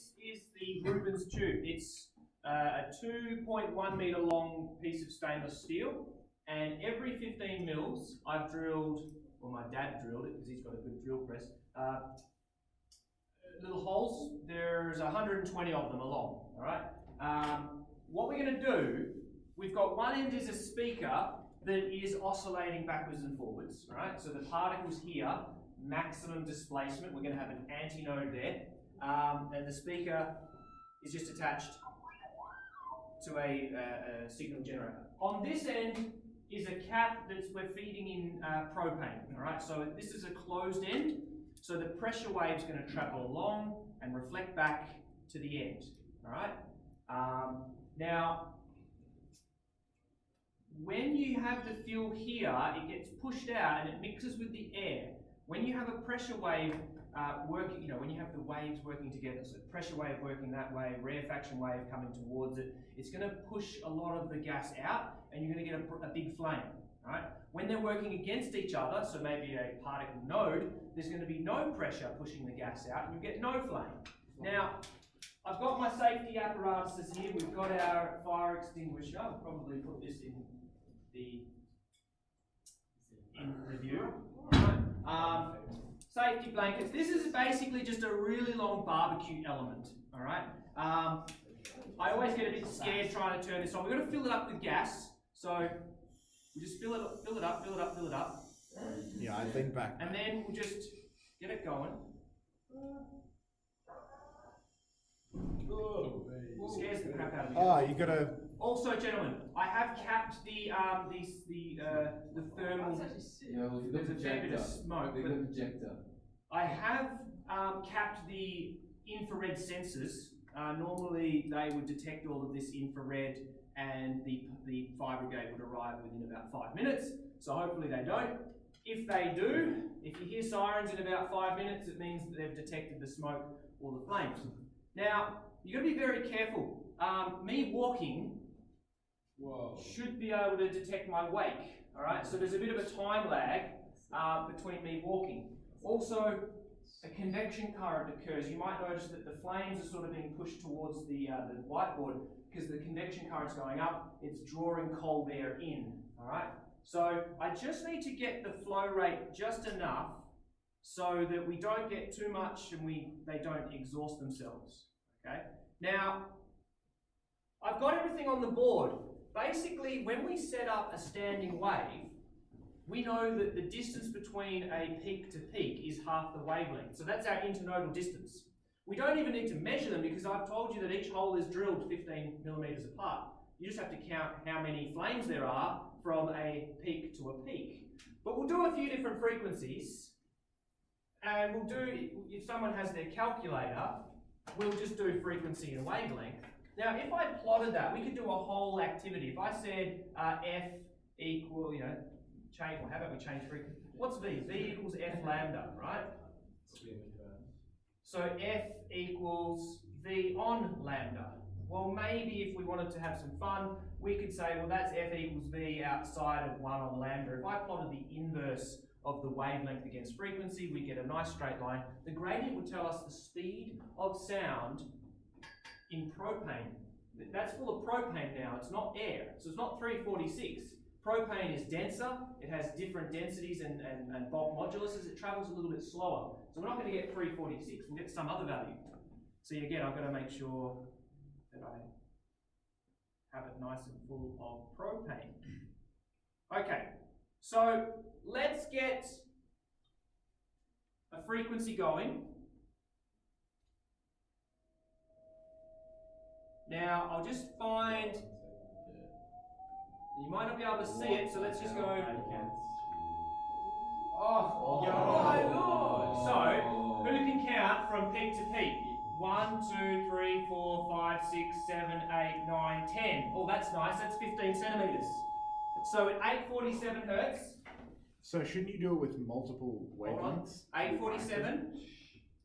this is the Ruben's tube. It's a 2.1 metre long piece of stainless steel, and every 15 mils I've drilled, well my dad drilled it because he's got a good drill press, little holes. There's 120 of them along, alright? What we're going to do, we've got one end is a speaker that is oscillating backwards and forwards, alright? So the particles here, maximum displacement, we're going to have an antinode there, and the speaker is just attached to a signal generator. On this end is a cap that we're feeding in propane, alright? So this is a closed end, so the pressure wave's going to travel along and reflect back to the end, alright? Now, when you have the fuel here, it gets pushed out and it mixes with the air. When you have a pressure wave working, when you have the waves working together, so pressure wave working that way, rarefaction wave coming towards it, it's going to push a lot of the gas out and you're going to get a big flame, right? When they're working against each other, so maybe a particle node, there's going to be no pressure pushing the gas out and you get no flame. Now, I've got my safety apparatuses here. We've got our fire extinguisher. I'll probably put this in the view. All right. Safety blankets. This is basically just a really long barbecue element. All right. I always get a bit scared trying to turn this on. We're going to fill it up with gas. So we just fill it up. Yeah, I lean back. And then we'll just get it going. Scares the crap out of me. Oh, you gotta. Also, gentlemen, I have capped the thermal. There's a fair bit of smoke. I have capped the infrared sensors. Normally, they would detect all of this infrared, and the fire brigade would arrive within about 5 minutes. So hopefully they don't. If they do, if you hear sirens in about 5 minutes, it means that they've detected the smoke or the flames. Now, you've got to be very careful. Me walking should be able to detect my wake. All right, so there's a bit of a time lag between me walking. Also, a convection current occurs. You might notice that the flames are sort of being pushed towards the whiteboard because the convection current's going up. It's drawing cold air in. All right, so I just need to get the flow rate just enough so that we don't get too much and they don't exhaust themselves. Okay. Now, I've got everything on the board. Basically, when we set up a standing wave, we know that the distance between a peak to peak is half the wavelength. So that's our internodal distance. We don't even need to measure them because I've told you that each hole is drilled 15 millimeters apart. You just have to count how many flames there are from a peak to a peak. But we'll do a few different frequencies. And we'll do, if someone has their calculator, we'll just do frequency and wavelength. Now, if I plotted that, we could do a whole activity. If I said F equal, change, well, how about we change frequency? What's V? V equals F lambda, right? So F equals V on lambda. Well, maybe if we wanted to have some fun, we could say, well, that's F equals V outside of 1 on lambda. If I plotted the inverse of the wavelength against frequency, we get a nice straight line. The gradient would tell us the speed of sound in propane. That's full of propane now, it's not air. So it's not 346. Propane is denser, it has different densities and bulk moduluses, it travels a little bit slower. So we're not going to get 346, we'll get some other value. So again, I've got to make sure that I have it nice and full of propane. Okay, so let's get a frequency going. Now, I'll just find, you might not be able to see it, so let's just go. Oh my Lord! So, who can count from peak to peak? 1, 2, 3, 4, 5, 6, 7, 8, 9, 10. Oh, that's nice, that's 15 centimeters. So at 847 hertz. So shouldn't you do it with multiple wavelengths? 847,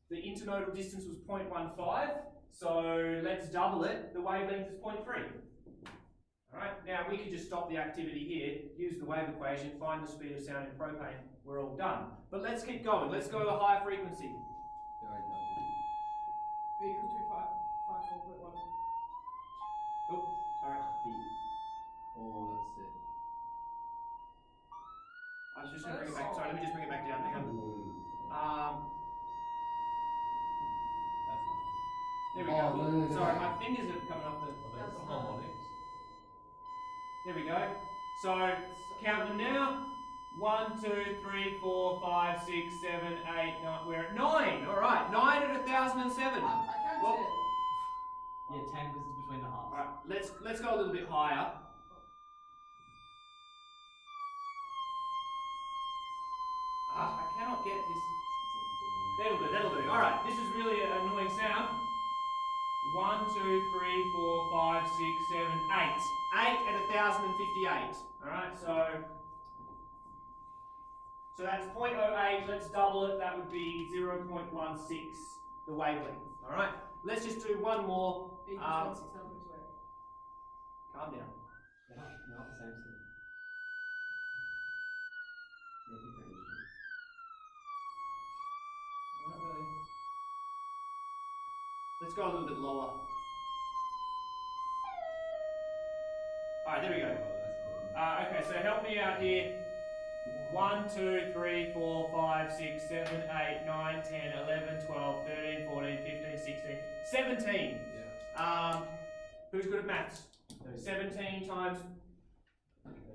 the internodal distance was 0.15. So let's double it, the wavelength is 0.3. Alright, now we could just stop the activity here, use the wave equation, find the speed of sound in propane, we're all done. But let's keep going, let's go to a higher frequency. V equals 2.5. There we go. Sorry, my fingers are coming up the harmonics. There we go. So, count them now. 1, 2, 3, 4, 5, 6, 7, 8, 9. We're at 9. Alright, 9 at 1,007. I can't Well, see it. Yeah, 10 because it's between the halves. Alright, let's go a little bit higher. I cannot get this. That'll do. Alright, this is really an annoying sound. 1, 2, 3, 4, 5, 6, 7, 8. 8 at 1,058. Alright, so that's 0.08, let's double it, that would be 0.16, the wavelength. Alright, let's just do one more. Calm down. They're not the same thing. They're different instruments. Not really. Let's go a little bit lower. Alright, there we go. Okay, so help me out here. 1, 2, 3, 4, 5, 6, 7, 8, 9, 10, 11, 12, 13, 14, 15, 16, 17. Yeah. Who's good at maths? 17 times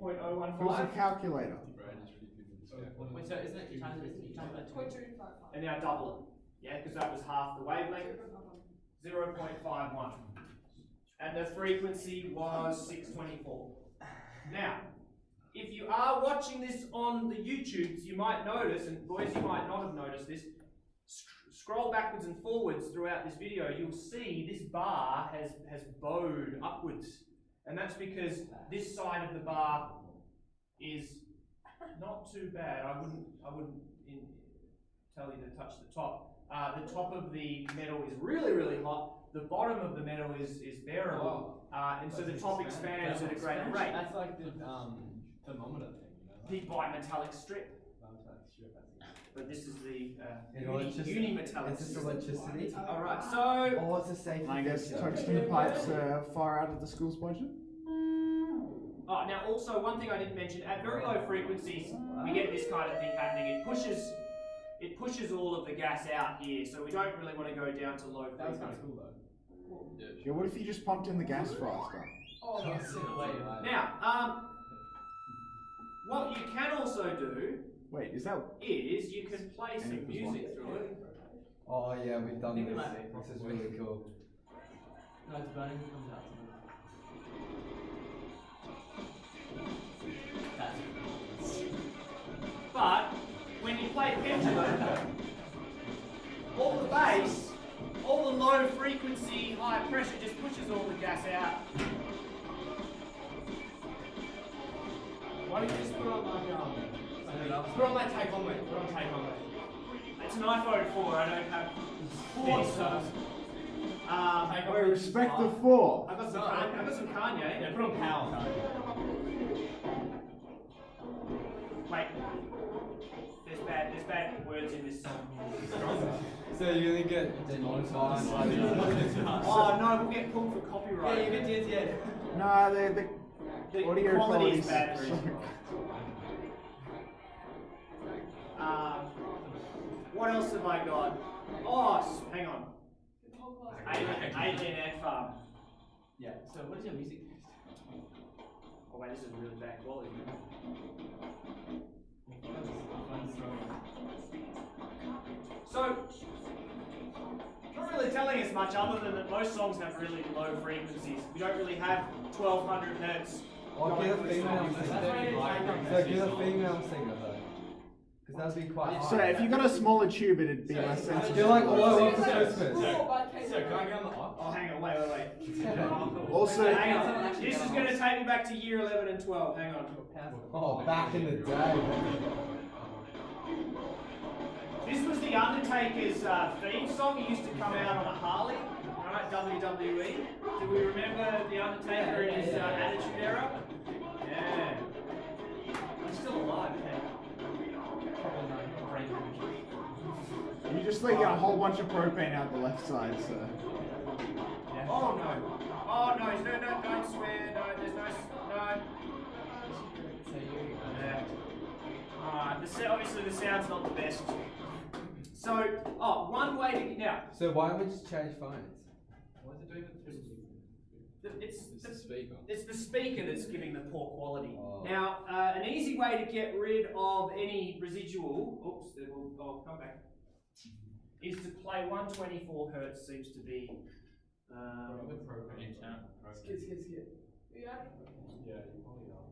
0.015. Who's a calculator? Wait, so isn't it you times by 2.255. And now double it. Yeah, because that was half the wavelength. 0.51. And the frequency was 624. Now, if you are watching this on the YouTubes, you might notice, and boys, you might not have noticed this, scroll backwards and forwards throughout this video, you'll see this bar has bowed upwards. And that's because this side of the bar is not too bad. I wouldn't tell you to touch the top. The top of the metal is really, really hot. The bottom of the metal is bearable. And so the top expands at a greater rate. That's like the thermometer thing, you know? The bimetallic strip. Bimetallic strip, that's it. But this is the Is unimetallic this strip. electricity? Alright, so Oh, it's a safety. I guess tungsten pipes far out of the school's budget. now also one thing I didn't mention, at very low frequencies we get this kind of thing happening. It pushes all of the gas out here, so we don't really want to go down to low That was kind frequency. of cool though. Yeah, what if you just pumped in the gas faster? Oh, yes. Now, what you can also do Wait, is that? is you can play some Anything music through it. Oh yeah, we've done think we this. might- This is really cool. No, it's burning, it comes out. That's But when you play pendulum, all the bass, all the low frequency, high pressure just pushes all the gas out. Why don't you just put on like Put on that take on me. Put on take on me. It's an iPhone 4. I don't have 4 stars. Wait, respect the 4. I've got some Kanye. Yeah, put on power. Wait. There's bad words in this song. So you're gonna get demonetized. Oh no, we'll get pulled for copyright. Yeah, you did, yeah. Nah, the The audio quality is quality's bad. What else have I got? Oh, hang on. Alien Ant Farm. Yeah, so what is your music taste? Oh wait, this is really bad quality. So, not really telling us much other than that most songs have really low frequencies. We don't really have 1200 hertz. Or get a female That's singer. why it's like So get a female singer though. Because that'd be quite So if you got a smaller tube, it'd be less sensitive. You're like all I want for Christmas. So, can I get on the op? Oh, hang on, wait. Also, Hang on. This is going to take me back to year 11 and 12. Hang on. Oh, back in the day. This was the Undertaker's theme song. He used to come out on a Harley, right? WWE. Do we remember the Undertaker in his Attitude Era? Yeah. He's still alive, man. you just leak a whole bunch of propane out the left side, so. Yeah. Oh no! Oh no! No! Don't swear! No! There's no! Yeah. Obviously the sound's not the best. So, one way to now. So why don't we just change phones? What is it doing with the It's the speaker that's giving the poor quality. Oh. Now, an easy way to get rid of any residual, I'll come back, is to play 124 hertz. Seems to be. Skid.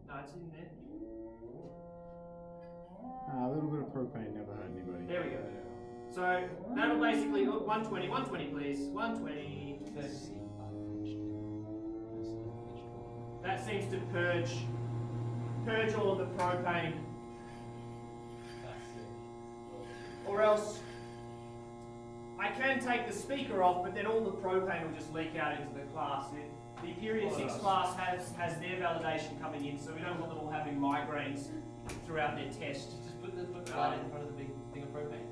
No, it's in there. A little bit of propane never hurt anybody. There we go. So that'll basically 120 please. 120. That seems to purge all of the propane. Or else I can take the speaker off, but then all the propane will just leak out into the class. The period 6 class has their validation coming in, so we don't want them all having migraines throughout their test. Just put the light in front of the big thing of propane.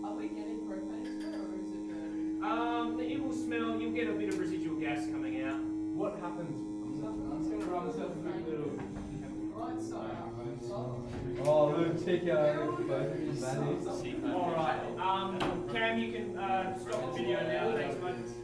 Are we getting propane still, or is it burning? It will smell. You'll get a bit of residual gas coming out. What happens? I'm just gonna run myself a quick little. Right side up. Oh, little check out both of these values. All right. Cam, you can stop the video now. Thanks, mate.